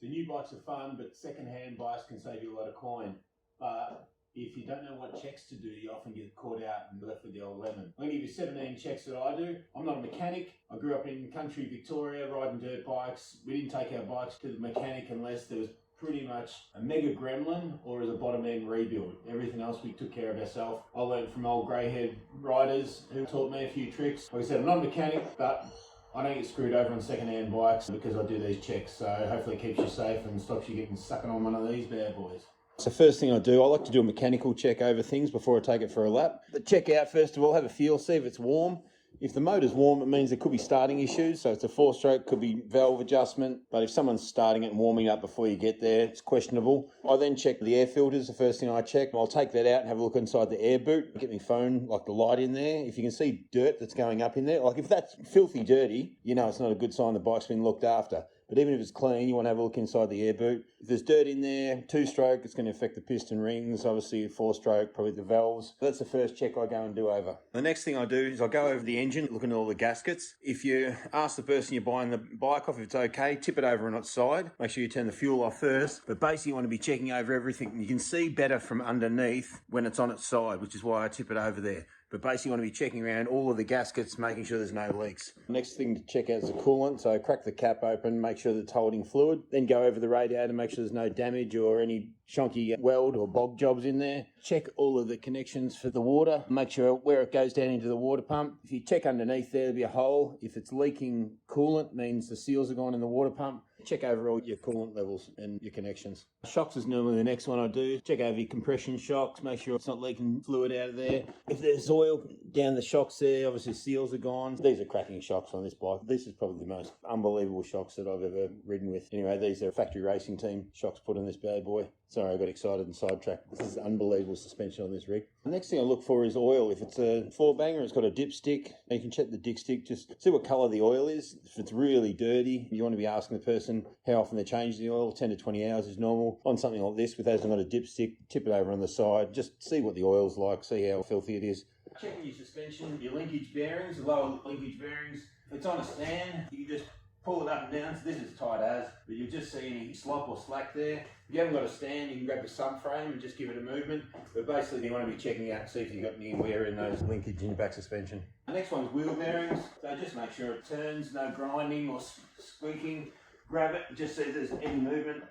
So new bikes are fun, but second-hand bikes can save you a lot of coin. But if you don't know what checks to do, you often get caught out and left with the old lemon. I'm going to give you 17 checks that I do. I'm not a mechanic. I grew up in country Victoria riding dirt bikes. We didn't take our bikes to the mechanic unless there was pretty much a mega gremlin or as a bottom end rebuild. Everything else we took care of ourselves. I learned from old grey-haired riders who taught me a few tricks. Like I said, I'm not a mechanic, but I don't get screwed over on second-hand bikes because I do these checks. So hopefully it keeps you safe and stops you getting sucking on one of these bad boys. So first thing I do, I like to do a mechanical check over things before I take it for a lap. But check out, first of all, have a feel, see if it's warm. If the motor's warm, it means there could be starting issues. So it's a 4-stroke, could be valve adjustment. But if someone's starting it and warming up before you get there, it's questionable. I then check the air filters, the first thing I check. I'll take that out and have a look inside the air boot. Get my phone, like the light in there. If you can see dirt that's going up in there, like if that's filthy dirty, you know it's not a good sign the bike's been looked after. But even if it's clean, you want to have a look inside the air boot. If there's dirt in there, 2-stroke, it's going to affect the piston rings. Obviously, 4-stroke, probably the valves. That's the first check I go and do over. The next thing I do is I go over the engine, looking at all the gaskets. If you ask the person you're buying the bike off if it's okay, tip it over on its side. Make sure you turn the fuel off first. But basically, you want to be checking over everything. You can see better from underneath when it's on its side, which is why I tip it over there. But basically you want to be checking around all of the gaskets, making sure there's no leaks. Next thing to check out is the coolant. So crack the cap open, make sure that it's holding fluid. Then go over the radiator, make sure there's no damage or any shonky weld or bog jobs in there. Check all of the connections for the water. Make sure where it goes down into the water pump. If you check underneath there'll be a hole. If it's leaking coolant, means the seals are gone in the water pump. Check over all your coolant levels and your connections. Shocks is normally the next one I do. Check over your compression shocks, make sure it's not leaking fluid out of there. If there's oil down the shocks there, obviously seals are gone. These are cracking shocks on this bike. This is probably the most unbelievable shocks that I've ever ridden with. Anyway, these are factory racing team shocks put on this bad boy. Sorry, I got excited and sidetracked. This is unbelievable suspension on this rig. The next thing I look for is oil. If it's a 4-banger, it's got a dipstick. You can check the dipstick, just see what colour the oil is. If it's really dirty, you want to be asking the person how often they change the oil. 10 to 20 hours is normal. On something like this, with hasn't got a dipstick, tip it over on the side. Just see what the oil's like, see how filthy it is. Checking your suspension, your linkage bearings, the lower linkage bearings. If it's on a stand, you just pull it up and down. So this is tight as, but you'll just see any slop or slack there. If you haven't got a stand, you can grab a subframe and just give it a movement. But basically you want to be checking out and see if you've got any wear in those linkage in your back suspension. The next one's wheel bearings. So just make sure it turns, no grinding or squeaking. Grab it, just see if there's any movement.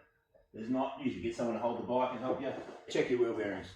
There's not. Usually get someone to hold the bike and help you. Check your wheel bearings.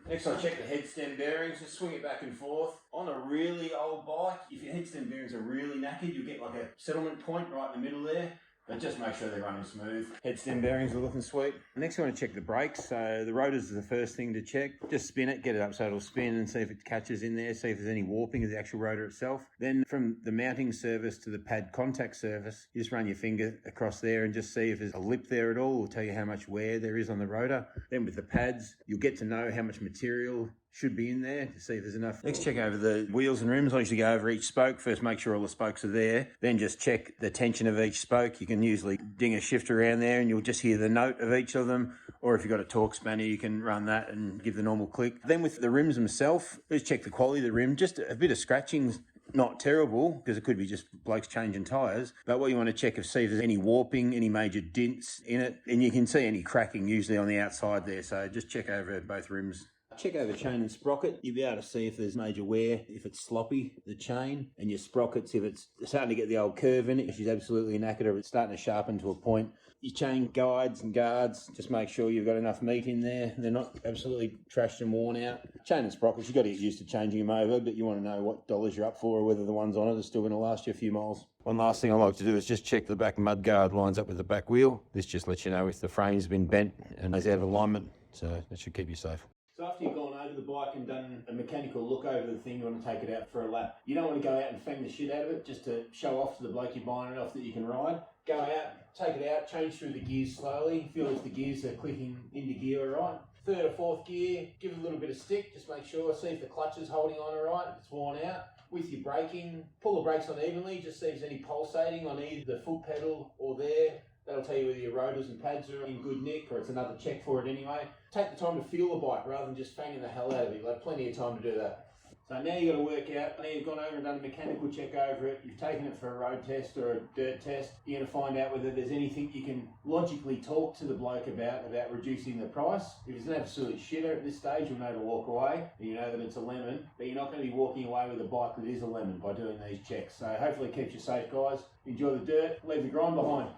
Next I check the head stem bearings, just swing it back and forth. On a really old bike, if your head stem bearings are really knackered, you'll get like a settlement point right in the middle there. But just make sure they're running smooth. Head stem bearings are looking sweet. Next, you want to check the brakes. So the rotors is the first thing to check. Just spin it, get it up so it'll spin and see if it catches in there, see if there's any warping of the actual rotor itself. Then from the mounting surface to the pad contact surface, you just run your finger across there and just see if there's a lip there at all. It'll tell you how much wear there is on the rotor. Then with the pads, you'll get to know how much material should be in there to see if there's enough. Next, check over the wheels and rims. I usually go over each spoke. First, make sure all the spokes are there. Then just check the tension of each spoke. You can usually ding a shifter around there and you'll just hear the note of each of them. Or if you've got a torque spanner, you can run that and give the normal click. Then with the rims themselves, just check the quality of the rim. Just a bit of scratching's not terrible because it could be just blokes changing tyres. But what you want to check is see if there's any warping, any major dents in it. And you can see any cracking usually on the outside there. So just check over both rims. Check over chain and sprocket. You'll be able to see if there's major wear, if it's sloppy, the chain, and your sprockets, if it's starting to get the old curve in it, if she's absolutely knackered or it's starting to sharpen to a point. Your chain guides and guards, just make sure you've got enough meat in there. They're not absolutely trashed and worn out. Chain and sprockets, you've got to get used to changing them over, but you want to know what dollars you're up for or whether the ones on it are still going to last you a few miles. One last thing I like to do is just check the back mud guard lines up with the back wheel. This just lets you know if the frame's been bent and is out of alignment, so that should keep you safe. So after you've gone over the bike and done a mechanical look over the thing, you want to take it out for a lap. You don't want to go out and fang the shit out of it just to show off to the bloke you're buying it off that you can ride. Go out, take it out, change through the gears slowly, feel if the gears are clicking into gear all right. Third or fourth gear, give it a little bit of stick, just make sure, see if the clutch is holding on all right, if it's worn out. With your braking, pull the brakes on evenly, just see if there's any pulsating on either the foot pedal or there. That'll tell you whether your rotors and pads are in good nick or it's another check for it anyway. Take the time to feel the bike rather than just fanging the hell out of it. You'll have plenty of time to do that. So now you've got to work out, now you've gone over and done a mechanical check over it, you've taken it for a road test or a dirt test, you're going to find out whether there's anything you can logically talk to the bloke about reducing the price. If it's an absolute shitter at this stage, you'll know to walk away, and you know that it's a lemon, but you're not going to be walking away with a bike that is a lemon by doing these checks. So hopefully it keeps you safe, guys. Enjoy the dirt, leave the grind behind.